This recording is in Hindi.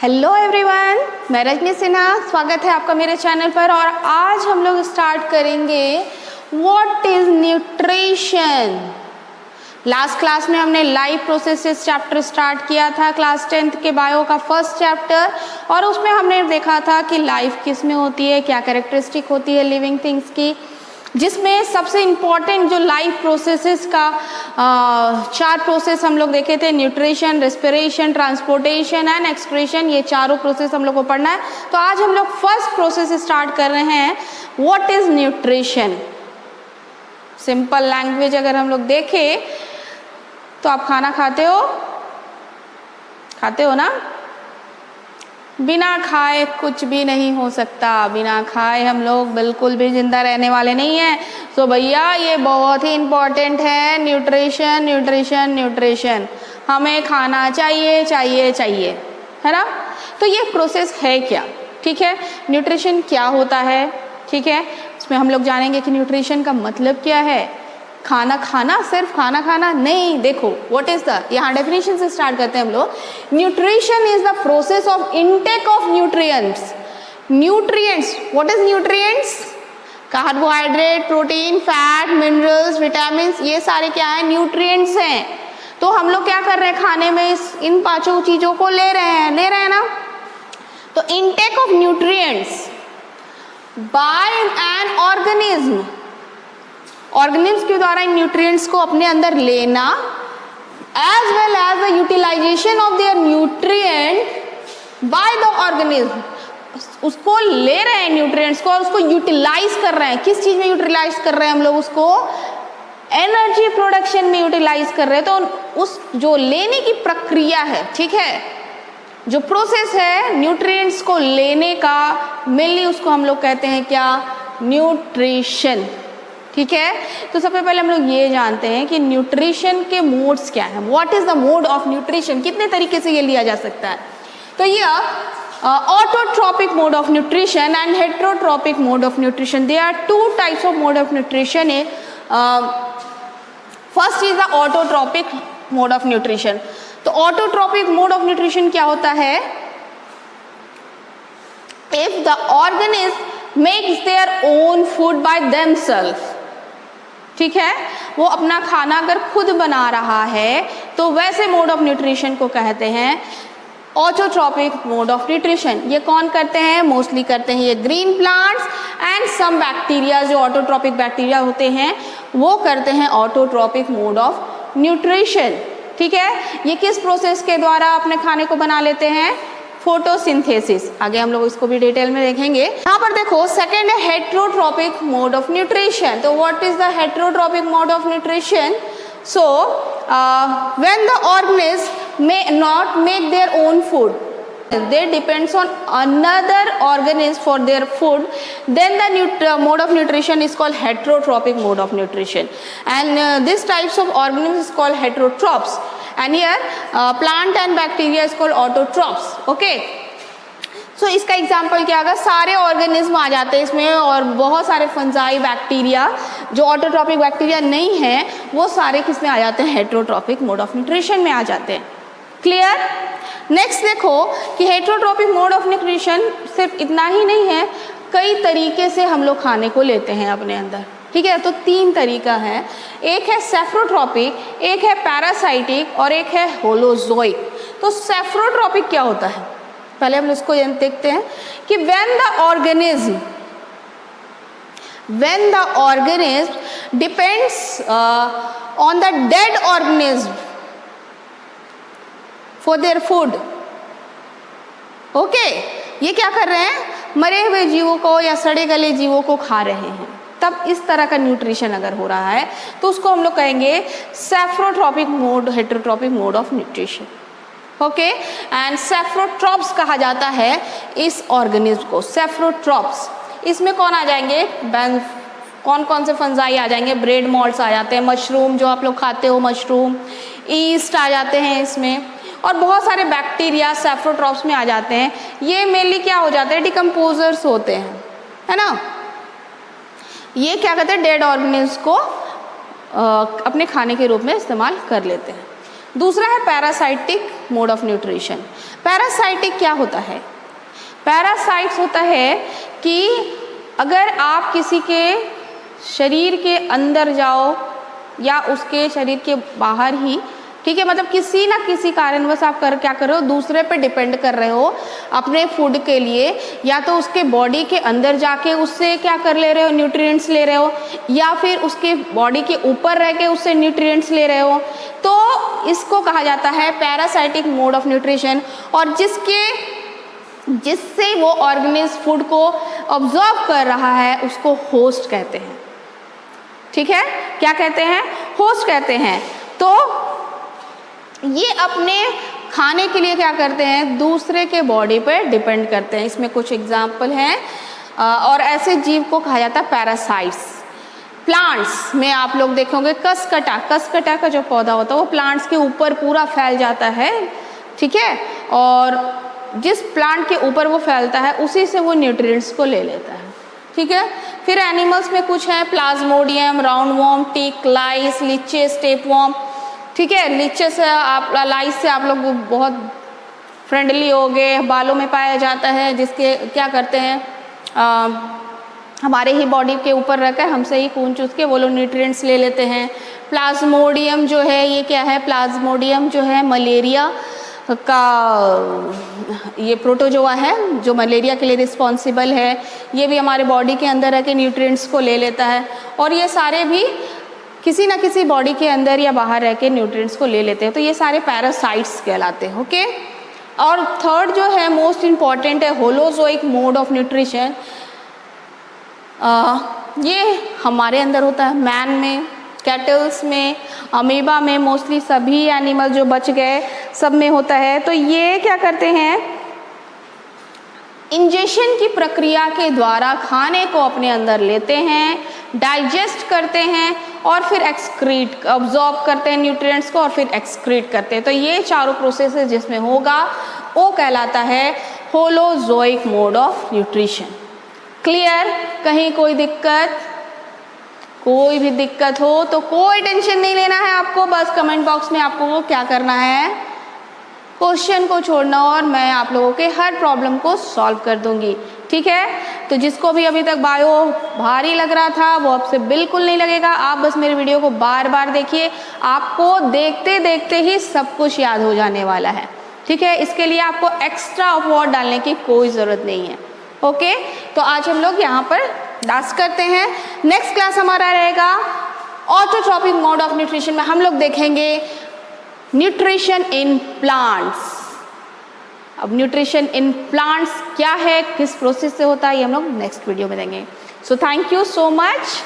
हेलो एवरीवन, मैं रजनी सिन्हा। स्वागत है आपका मेरे चैनल पर। और आज हम लोग स्टार्ट करेंगे what is nutrition. Last class में हमने लाइफ प्रोसेसेस चैप्टर स्टार्ट किया था, क्लास 10th के बायो का फर्स्ट चैप्टर, और उसमें हमने देखा था कि लाइफ किस में होती है, क्या कैरेक्टरिस्टिक होती है लिविंग थिंग्स की, जिसमें सबसे इम्पॉर्टेंट जो लाइफ प्रोसेसेस का 4 प्रोसेस हम लोग देखे थे, nutrition, respiration, transportation and excretion. ये चारों प्रोसेस हम लोग को पढ़ना है। तो आज हम लोग फर्स्ट प्रोसेस स्टार्ट कर रहे हैं, what is nutrition. Simple language अगर हम लोग देखें तो आप खाना खाते हो ना। बिना खाए कुछ भी नहीं हो सकता, बिना खाए हम लोग बिल्कुल भी जिंदा रहने वाले नहीं हैं। तो भैया ये बहुत ही इम्पॉर्टेंट है, न्यूट्रिशन न्यूट्रिशन न्यूट्रिशन। हमें खाना चाहिए चाहिए चाहिए, है ना। तो ये प्रोसेस है क्या, ठीक है। न्यूट्रिशन क्या होता है, ठीक है। इसमें हम लोग जानेंगे कि न्यूट्रिशन का मतलब क्या है। खाना खाना, सिर्फ खाना खाना नहीं। देखो व्हाट इज द, यहाँ डेफिनेशन से स्टार्ट करते हैं हम लोग। Nutrition is the process of intake of nutrients. Nutrients, what is nutrients? Carbohydrate, protein, fat, minerals, vitamin, ये सारे क्या है, न्यूट्रिएंट्स हैं। तो हम लोग क्या कर रहे हैं, खाने में इन 5 चीजों को ले रहे हैं ना। तो intake of nutrients by an organism, organism के द्वारा इन न्यूट्रिएंट्स को अपने अंदर लेना, as well as the utilisation of their nutrient by the organism. उसको ले रहे हैं न्यूट्रिएंट्स को और उसको यूटिलाइज कर रहे हैं। किस चीज में यूटिलाइज कर रहे हैं हम लोग उसको? एनर्जी प्रोडक्शन में यूटिलाइज कर रहे हैं। तो उस जो लेने की प्रक्रिया है, ठीक है, जो प्रोसेस है न्यूट्रिएंट्स को लेने का, मेनली उसको हम लोग कहते हैं क्या, न्यूट्रिशन, ठीक है। तो सबसे पहले हम लोग ये जानते हैं कि न्यूट्रिशन के मोड्स क्या है। What is the mode of nutrition, कितने तरीके से ये लिया जा सकता है। तो ये autotrophic mode of nutrition and heterotrophic mode of nutrition, they are 2 types of mode of nutrition. First is the autotrophic mode of nutrition. तो ऑटोट्रॉपिक मोड ऑफ न्यूट्रिशन क्या होता है? If the organism makes their own food by themself, ठीक है, वो अपना खाना अगर खुद बना रहा है तो वैसे मोड ऑफ न्यूट्रिशन को कहते हैं ऑटोट्रॉपिक मोड ऑफ न्यूट्रिशन। ये कौन करते हैं? मोस्टली करते हैं ये green plants and some bacteria, जो ऑटोट्रॉपिक बैक्टीरिया होते हैं वो करते हैं ऑटोट्रॉपिक मोड ऑफ न्यूट्रिशन, ठीक है। ये किस प्रोसेस के द्वारा अपने खाने को बना लेते हैं? फोटोसिंथेसिस। आगे हम लोग इसको भी डिटेल में देखेंगे। यहाँ पर देखो, सेकेंड है हेटेरोट्रॉपिक मोड ऑफ न्यूट्रिशन। तो what is the heterotrophic mode of nutrition? So when the organism may not make their own food, they depends on another organism for their food, then the mode of nutrition is called heterotrophic mode of nutrition, and this types of organisms is called heterotrophs, and here plant and bacteria is called autotrophs, okay. सो इसका एग्जाम्पल क्या होगा? सारे ऑर्गेनिज्म आ जाते हैं इसमें, और बहुत सारे फंजाई बैक्टीरिया जो ऑटोट्रॉपिक बैक्टीरिया नहीं है वो सारे किस में आ जाते हैं? हेटेरोट्रॉपिक मोड ऑफ न्यूट्रिशन में आ जाते हैं। क्लियर? नेक्स्ट देखो कि हेटेरोट्रॉपिक मोड ऑफ न्यूट्रिशन सिर्फ इतना ही नहीं है, कई तरीके से हम लोग खाने को लेते हैं अपने अंदर, ठीक है। तो 3 तरीका है, एक है सेफ्रोट्रॉपिक, एक है पैरासाइटिक और एक है होलोजोइक। तो सेफ्रोट्रॉपिक क्या होता है? पहले हम इसको देखते हैं कि when the organism depends on the dead organism for their food, okay, ये क्या कर रहे हैं? मरे हुए जीवों को या सड़े गले जीवों को खा रहे हैं, तब इस तरह का न्यूट्रिशन अगर हो रहा है तो उसको हम लोग कहेंगे saprotrophic mode, heterotrophic mode of nutrition, okay. And saprotrophs कहा जाता है इस ऑर्गेनिज्म को, सेफ्रोट्रॉप्स। इसमें कौन आ जाएंगे? कौन कौन से फंजाई आ जाएंगे? ब्रेड मॉल्ट्स आ जाते हैं, मशरूम जो आप लोग खाते हो, मशरूम, ईस्ट आ जाते हैं इसमें, और बहुत सारे बैक्टीरिया सेफ्रोट्रॉप्स में आ जाते हैं। ये मेनली क्या हो जाते हैं? डिकम्पोजर्स होते हैं, है ना। ये क्या कहते हैं? डेड ऑर्गेनिज्म को अपने खाने के रूप में इस्तेमाल कर लेते हैं। दूसरा है parasitic mode of nutrition. Parasitic क्या होता है? पैरासाइट्स होता है कि अगर आप किसी के शरीर के अंदर जाओ या उसके शरीर के बाहर ही, ठीक है, मतलब किसी ना किसी कारणवश आप क्या कर रहे हो, दूसरे पे डिपेंड कर रहे हो अपने फूड के लिए, या तो उसके बॉडी के अंदर जाके उससे क्या कर ले रहे हो, न्यूट्रिएंट्स ले रहे हो, या फिर उसके बॉडी के ऊपर रह के उससे न्यूट्रिएंट्स ले रहे हो, तो इसको कहा जाता है पैरासाइटिक मोड ऑफ न्यूट्रिशन। और जिससे वो ऑर्गेनिज्म फूड को ऑब्जॉर्व कर रहा है उसको होस्ट कहते हैं। ठीक है, क्या कहते हैं? होस्ट कहते हैं। तो ये अपने खाने के लिए क्या करते हैं, दूसरे के बॉडी पे डिपेंड करते हैं। इसमें कुछ एग्जाम्पल हैं और ऐसे जीव को कहा जाता है पैरासाइट्स। प्लांट्स में आप लोग देखोगे कसकटा का जो पौधा होता है वो प्लांट्स के ऊपर पूरा फैल जाता है, ठीक है, और जिस प्लांट के ऊपर वो फैलता है उसी से वो न्यूट्रिएंट्स को ले लेता है। ठीक है, फिर एनिमल्स में कुछ है प्लाज्मोडियम, राउंड वॉर्म, टिक, लाइस, लीचेस, टेपवॉर्म। ठीक है, लीचेस लाइस से आप लोग बहुत फ्रेंडली हो गए, बालों में पाया जाता है, जिसके क्या करते हैं हमारे ही बॉडी के ऊपर रखकर हमसे ही खून चूस के वो लोग न्यूट्रिएंट्स ले लेते हैं। प्लाज्मोडियम जो है ये क्या है, प्लाज्मोडियम जो है मलेरिया का ये प्रोटोजोआ है जो मलेरिया के लिए रिस्पॉन्सिबल है। ये भी हमारे बॉडी के अंदर रह के न्यूट्रिएंट्स को ले लेता है, और ये सारे भी किसी ना किसी बॉडी के अंदर या बाहर रह के न्यूट्रिएंट्स को ले लेते हैं। तो ये सारे पैरासाइट्स कहलाते हैं। ओके, और थर्ड जो है मोस्ट इम्पॉर्टेंट है होलोजोइक मोड ऑफ न्यूट्रिशन। ये हमारे अंदर होता है, मैन में, कैटल्स में, अमीबा में, मोस्टली सभी एनिमल जो बच गए सब में होता है। तो ये क्या करते हैं, इंजेशन की प्रक्रिया के द्वारा खाने को अपने अंदर लेते हैं, डाइजेस्ट करते हैं और फिर एक्सक्रीट, अब्जॉर्ब करते हैं न्यूट्रिएंट्स को और फिर एक्सक्रीट करते हैं। तो ये चारों प्रोसेस जिसमें होगा वो कहलाता है holozoic mode of nutrition. Clear? कहीं कोई दिक्कत? कोई भी दिक्कत हो तो कोई टेंशन नहीं लेना है आपको, बस कमेंट बॉक्स में आपको क्या करना है, क्वेश्चन को छोड़ना, और मैं आप लोगों के हर प्रॉब्लम को सॉल्व कर दूंगी। ठीक है, तो जिसको भी अभी तक बायो भारी लग रहा था वो अब से बिल्कुल नहीं लगेगा। आप बस मेरे वीडियो को बार बार देखिए, आपको देखते देखते ही सब कुछ याद हो जाने वाला है। ठीक है, इसके लिए आपको एक्स्ट्रा एफर्ट डालने की कोई ज़रूरत नहीं है। ओके, तो आज हम लोग यहाँ पर डांस करते हैं। नेक्स्ट क्लास हमारा रहेगा ऑटोट्रॉपिक मोड ऑफ न्यूट्रिशन में हम लोग देखेंगे न्यूट्रिशन इन प्लांट्स। अब न्यूट्रिशन इन प्लांट्स क्या है, किस प्रोसेस से होता है, ये हम लोग नेक्स्ट वीडियो में देंगे। So thank you so much.